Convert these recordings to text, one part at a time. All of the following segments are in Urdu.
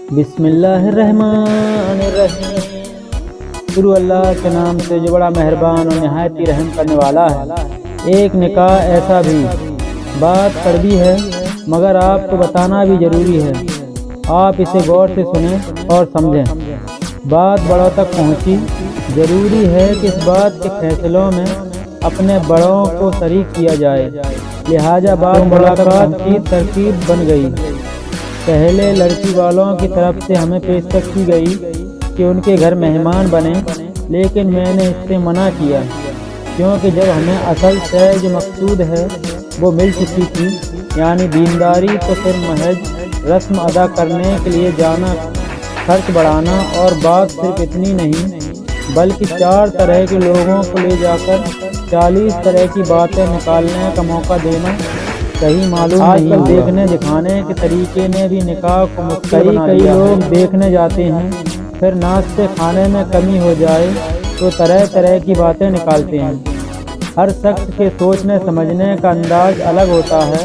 بسم اللہ الرحمن الرحیم۔ شروع اللہ کے نام سے جو بڑا مہربان اور نہایت ہی رحم کرنے والا ہے۔ ایک نکاح ایسا بھی بات کڑوی ہے مگر آپ کو بتانا بھی ضروری ہے۔ آپ اسے غور سے سنیں اور سمجھیں۔ بات بڑوں تک پہنچی، ضروری ہے کہ اس بات کے فیصلوں میں اپنے بڑوں کو شریک کیا جائے، لہٰذا بات ملاقات کی ترتیب بن گئی۔ پہلے لڑکی والوں کی طرف سے ہمیں پیشکش کی گئی کہ ان کے گھر مہمان بنیں، لیکن میں نے اس سے منع کیا کیونکہ جب ہمیں اصل سے جو مقصود ہے وہ مل چکی تھی، یعنی دینداری، تو پھر محض رسم ادا کرنے کے لیے جانا، خرچ بڑھانا اور بات صرف اتنی نہیں بلکہ 4 طرح کے لوگوں کو لے جا کر 40 طرح کی باتیں نکالنے کا موقع دینا صحیح معلوم نہیں۔ آج کل دیکھنے دکھانے کے طریقے نے بھی نکاح کو مشکل بنا دیا ہے۔ کئی لوگ دیکھنے جاتے ہیں، پھر ناشتے کھانے میں کمی ہو جائے تو طرح طرح کی باتیں نکالتے ہیں۔ ہر شخص کے سوچنے سمجھنے کا انداز الگ ہوتا ہے،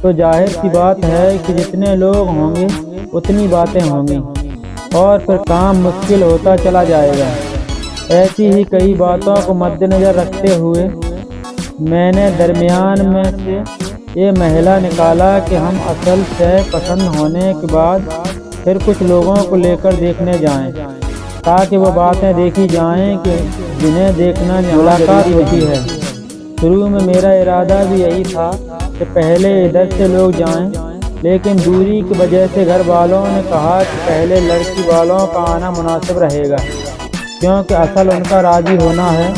تو ظاہر سی بات ہے کہ جتنے لوگ ہوں گے اتنی باتیں ہوں گی اور پھر کام مشکل ہوتا چلا جائے گا۔ ایسی ہی کئی باتوں کو مد نظر رکھتے ہوئے میں نے درمیان میں سے یہ محلہ نکالا کہ ہم اصل سے پسند ہونے کے بعد پھر کچھ لوگوں کو لے کر دیکھنے جائیں تاکہ وہ باتیں دیکھی جائیں کہ جنہیں دیکھنا ملاقات ہوتی ہے۔ شروع میں میرا ارادہ بھی یہی تھا کہ پہلے ادھر سے لوگ جائیں، لیکن دوری کی وجہ سے گھر والوں نے کہا کہ پہلے لڑکی والوں کا آنا مناسب رہے گا کیونکہ اصل ان کا راضی ہونا ہے،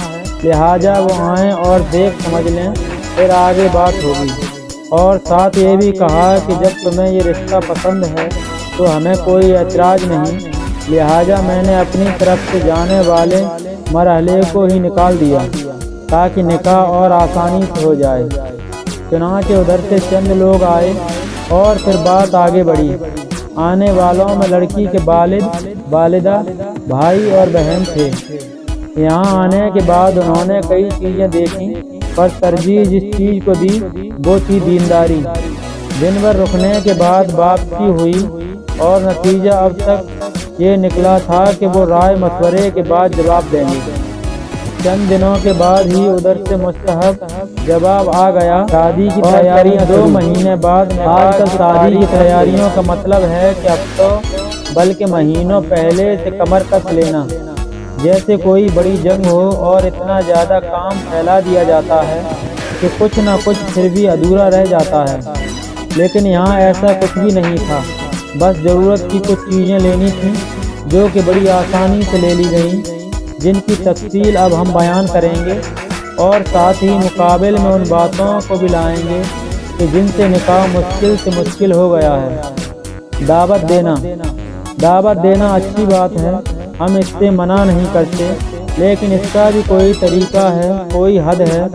لہٰذا وہ آئیں اور دیکھ سمجھ لیں، پھر آگے بات ہوگی۔ اور ساتھ یہ بھی کہا کہ جب تمہیں یہ رشتہ پسند ہے تو ہمیں کوئی اعتراض نہیں، لہٰذا میں نے اپنی طرف سے جانے والے مرحلے کو ہی نکال دیا تاکہ نکاح اور آسانی سے ہو جائے۔ چنانچہ ادھر سے چند لوگ آئے اور پھر بات آگے بڑھی۔ آنے والوں میں لڑکی کے والد، والدہ، بھائی اور بہن تھے۔ یہاں آنے کے بعد انہوں نے کئی چیزیں دیکھیں، پر ترجیح جس چیز کو دی وہ تھی دینداری۔ دن بھر رکنے کے بعد واپسی ہوئی اور نتیجہ اب تک یہ نکلا تھا کہ وہ رائے مشورے کے بعد جواب دیں گے۔ چند دنوں کے بعد ہی ادھر سے مستحب جواب آ گیا۔ شادی کی تیاریاں 2 مہینے بعد۔ آج کل شادی کی تیاریوں کا مطلب ہے کہ اب تو بلکہ مہینوں پہلے سے کمر کس لینا، جیسے کوئی بڑی جنگ ہو، اور اتنا زیادہ کام پھیلا دیا جاتا ہے کہ کچھ نہ کچھ پھر بھی ادھورا رہ جاتا ہے۔ لیکن یہاں ایسا کچھ بھی نہیں تھا، بس ضرورت کی کچھ چیزیں لینی تھیں جو کہ بڑی آسانی سے لے لی گئیں، جن کی تفصیل اب ہم بیان کریں گے، اور ساتھ ہی مقابل میں ان باتوں کو بھی لائیں گے کہ جن سے نکاح مشکل سے مشکل ہو گیا ہے۔ دعوت دینا۔ دعوت دینا اچھی بات ہے، ہم اس سے منع نہیں کرتے، لیکن اس کا بھی کوئی طریقہ ہے، کوئی حد ہے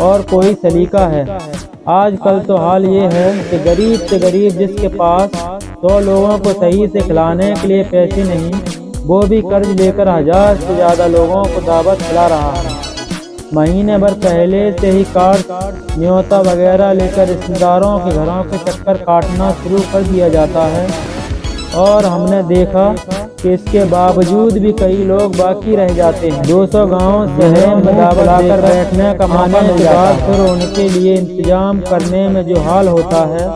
اور کوئی سلیقہ ہے۔ آج کل تو حال یہ ہے کہ غریب سے غریب جس کے پاس 100 لوگوں کو صحیح سے کھلانے کے لیے پیسے نہیں، وہ بھی قرض لے کر 1000 سے زیادہ لوگوں کو دعوت کھلا رہا ہے۔ مہینے بھر پہلے سے ہی کارڈ، نیوتا وغیرہ لے کر رشتہ داروں کے گھروں کے چکر کاٹنا شروع کر دیا جاتا ہے، اور ہم نے دیکھا کہ اس کے باوجود بھی کئی لوگ باقی رہ جاتے ہیں۔ 200 گاؤں شہر میں دعوت لا کر بیٹھنے کا موقع مل جاتا ہے، پھر ان کے لیے انتظام کرنے میں جو حال ہوتا ہے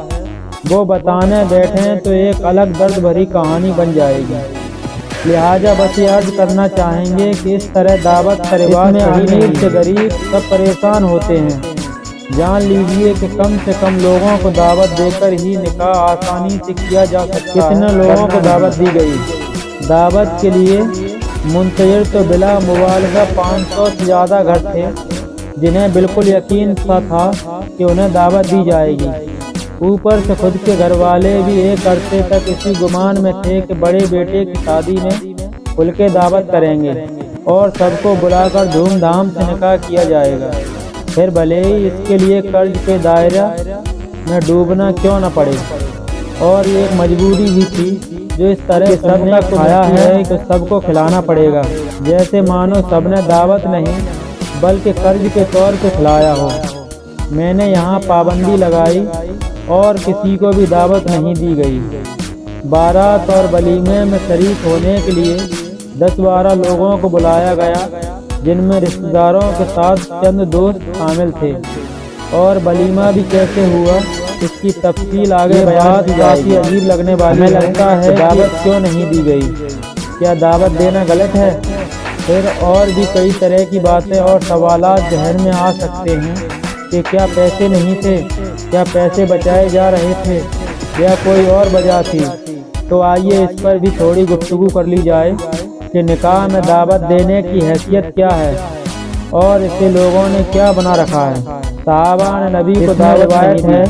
وہ بتانے بیٹھیں تو ایک الگ درد بھری کہانی بن جائے گی۔ لہٰذا بس یہ عرض کرنا چاہیں گے کہ اس طرح دعوت کا رواج میں امیر سے غریب سب پریشان ہوتے ہیں۔ جان لیجئے کہ کم سے کم لوگوں کو دعوت دے کر ہی نکاح آسانی سے کیا جا سکتا ہے۔ کتنے لوگوں کو دعوت دی گئی؟ دعوت کے لیے منتظر تو بلا مبالغہ 500 سے زیادہ گھر تھے، جنہیں بالکل یقین سا تھا کہ انہیں دعوت دی جائے گی۔ اوپر سے خود کے گھر والے بھی ایک عرصے تک اسی گمان میں تھے کہ بڑے بیٹے کی شادی میں کھل کے دعوت کریں گے اور سب کو بلا کر دھوم دھام سے نکاح کیا جائے گا، پھر بھلے ہی اس کے لیے قرض کے دائرہ میں ڈوبنا کیوں نہ پڑے۔ اور یہ ایک مجبوری ہی تھی جو اس طرح سب نے کھایا ہے کہ سب کو کھلانا پڑے گا، جیسے مانو سب نے دعوت نہیں بلکہ قرض کے طور پہ کھلایا ہو۔ میں نے یہاں پابندی لگائی اور کسی کو بھی دعوت نہیں دی گئی۔ بارات اور ولیمے میں شریک ہونے کے لیے 10-12 لوگوں کو بلایا گیا، جن میں رشتہ داروں کے ساتھ چند دوست شامل تھے۔ اور ولیمہ بھی کیسے ہوا اس کی تفصیل آگے بیان کی جائے گی۔ عجیب لگنے والی ہمیں لگتا ہے دعوت کیوں نہیں دی گئی؟ کیا دعوت دینا غلط ہے؟ پھر اور بھی کئی طرح کی باتیں اور سوالات ذہن میں آ سکتے ہیں کہ کیا پیسے نہیں تھے؟ کیا پیسے بچائے جا رہے تھے؟ یا کوئی اور وجہ تھی؟ تو آئیے اس پر بھی تھوڑی گفتگو کر لی جائے کہ نکاح میں دعوت دینے کی حیثیت کیا ہے اور اسے لوگوں نے کیا بنا رکھا ہے۔ صحابہ نے نبی کو دعوت روایت ہے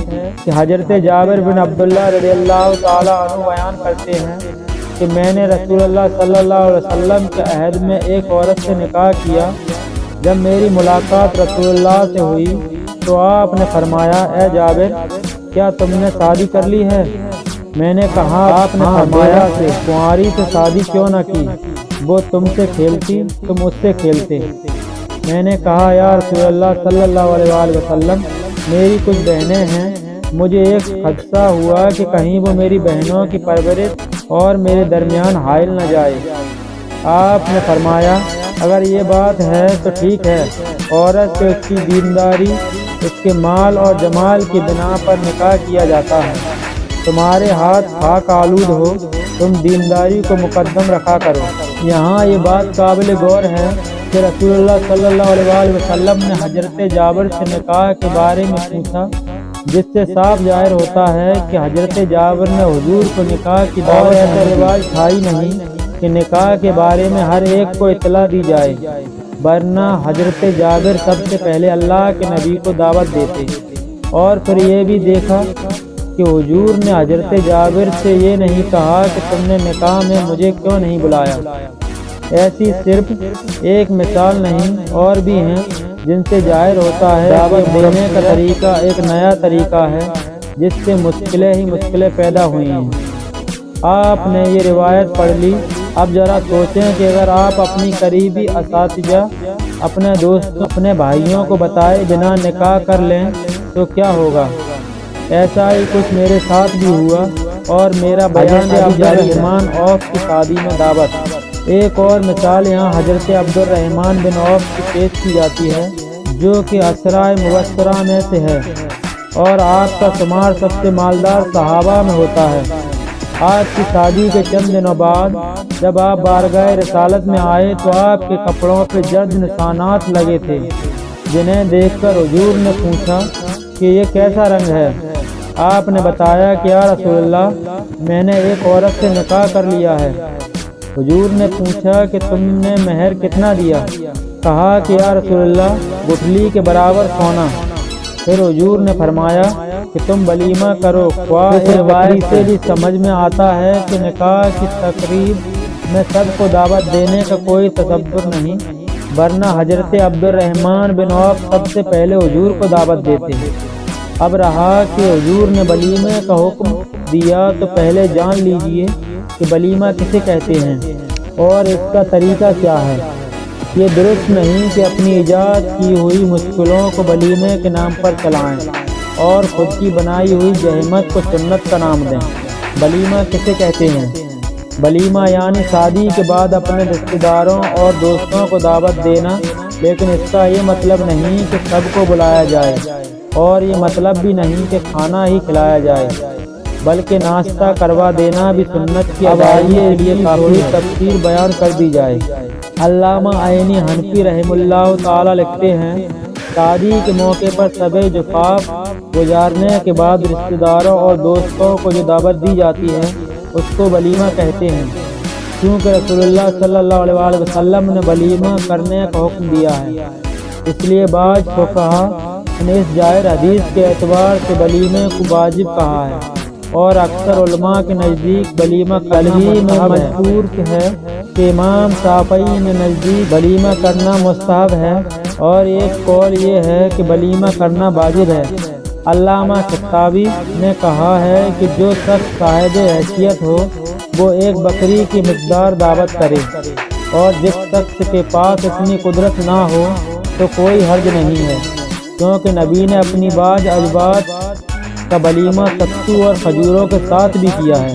کہ حضرت جابر بن عبداللہ رضی اللہ تعالیٰ عنہ بیان کرتے ہیں کہ میں نے رسول اللہ صلی اللہ علیہ وسلم کے عہد میں ایک عورت سے نکاح کیا۔ جب میری ملاقات رسول اللہ سے ہوئی تو آپ نے فرمایا، اے جابر، کیا تم نے شادی کر لی ہے؟ میں نے کہا، آپ نے فرمایا کہ کنواری سے شادی کیوں نہ کی؟ وہ تم سے کھیلتی، تم اس سے کھیلتے۔ میں نے کہا، یا رسول اللہ صلی اللہ علیہ وآلہ وسلم، میری کچھ بہنیں ہیں، مجھے ایک خدشہ ہوا کہ کہیں وہ میری بہنوں کی پرورش اور میرے درمیان حائل نہ جائے۔ آپ نے فرمایا، اگر یہ بات ہے تو ٹھیک ہے، عورت سے اس کی دینداری، اس کے مال اور جمال کی بنا پر نکاح کیا جاتا ہے۔ تمہارے ہاتھ خاک آلود ہو، تم دینداری کو مقدم رکھا کرو۔ یہاں یہ بات قابل غور ہے کہ رسول اللہ صلی اللہ علیہ وآلہ وسلم نے حضرت جابر سے نکاح کے بارے میں پوچھا، جس سے صاف ظاہر ہوتا ہے کہ حضرت جابر نے حضور کو نکاح کی دعوت ایسا رواج تھا ہی نہیں کہ نکاح کے بارے میں ہر ایک کو اطلاع دی جائے، ورنہ حضرت جابر سب سے پہلے اللہ کے نبی کو دعوت دیتے۔ اور پھر یہ بھی دیکھا کہ حضور نے حضرت جابر سے یہ نہیں کہا کہ تم نے نکاح میں مجھے کیوں نہیں بلایا۔ ایسی صرف ایک مثال نہیں، اور بھی ہیں جن سے ظاہر ہوتا ہے دعوت دینے کا طریقہ ایک نیا طریقہ ہے جس سے مشکلیں پیدا ہوئی ہیں۔ آپ نے یہ روایت پڑھ لی، اب ذرا سوچیں کہ اگر آپ اپنی قریبی اساتذہ، اپنے دوستوں، اپنے بھائیوں کو بتائے بنا نکاح کر لیں تو کیا ہوگا؟ ایسا ہی کچھ میرے ساتھ بھی ہوا، اور میرا بیان عبدالرحمن عوف کی شادی میں دعوت۔ ایک اور مثال یہاں حضرت عبدالرحمن بن عوف کی پیش کی جاتی ہے، جو کہ عشرۂ مبشرہ میں سے ہے، اور آپ کا شمار سب سے مالدار صحابہ میں ہوتا ہے۔ آپ کی شادی کے چند دنوں بعد جب آپ بارگاہ رسالت میں آئے تو آپ کے کپڑوں پہ زرد نشانات لگے تھے، جنہیں دیکھ کر حضور نے پوچھا کہ یہ کیسا رنگ ہے؟ آپ نے بتایا کہ یا رسول اللہ، میں نے ایک عورت سے نکاح کر لیا ہے۔ حضور نے پوچھا کہ تم نے مہر کتنا دیا؟ کہا کہ یا رسول اللہ، گٹھلی کے برابر سونا۔ پھر حضور نے فرمایا کہ تم ولیمہ کرو۔ اس روایت سے بھی سمجھ میں آتا ہے کہ نکاح کی تقریب میں سب کو دعوت دینے کا کوئی تصور نہیں، ورنہ حضرت عبدالرحمن بن عوف سب سے پہلے حضور کو دعوت دیتے ہیں۔ اب رہا کہ حضور نے ولیمے کا حکم دیا تو پہلے جان لیجئے کہ ولیمہ کسے کہتے ہیں اور اس کا طریقہ کیا ہے۔ یہ درست نہیں کہ اپنی ایجاد کی ہوئی مشکلوں کو ولیمے کے نام پر چلائیں اور خود کی بنائی ہوئی زحمت کو سنت کا نام دیں۔ ولیمہ کسے کہتے ہیں؟ ولیمہ یعنی شادی کے بعد اپنے رشتہ داروں اور دوستوں کو دعوت دینا، لیکن اس کا یہ مطلب نہیں کہ سب کو بلایا جائے، اور یہ مطلب بھی نہیں کہ کھانا ہی کھلایا جائے، بلکہ ناشتہ کروا دینا بھی سنت کی ادائیگی کے لیے کافی تفصیل بیان کر دی جائے۔ علامہ عینی حنفی رحمہ اللہ تعالی لکھتے ہیں، شادی کے موقع پر شب زفاف گزارنے کے بعد رشتہ داروں اور دوستوں کو جو دعوت دی جاتی ہے اس کو ولیمہ کہتے ہیں، کیونکہ رسول اللہ صلی اللہ علیہ وآلہ وسلم نے ولیمہ کرنے کا حکم دیا ہے۔ اس لیے بعض فقہا نے اس ظاہر حدیث کے اعتبار سے ولیمے کو واجب کہا ہے، اور اکثر علماء کے نزدیک ولیمہ قلبی میں مذکور ہے کہ امام شافعی نے نزدیک ولیمہ کرنا مستحب ہے، اور ایک قول یہ ہے کہ ولیمہ کرنا واجب ہے۔ علامہ خطابی نے کہا ہے کہ جو شخص صاحب حیثیت ہو وہ ایک بکری کی مقدار دعوت کرے، اور جس شخص کے پاس اتنی قدرت نہ ہو تو کوئی حرج نہیں ہے، کیونکہ نبی نے اپنی بعض ازواج کا ولیمہ ستو اور کھجوروں کے ساتھ بھی کیا ہے۔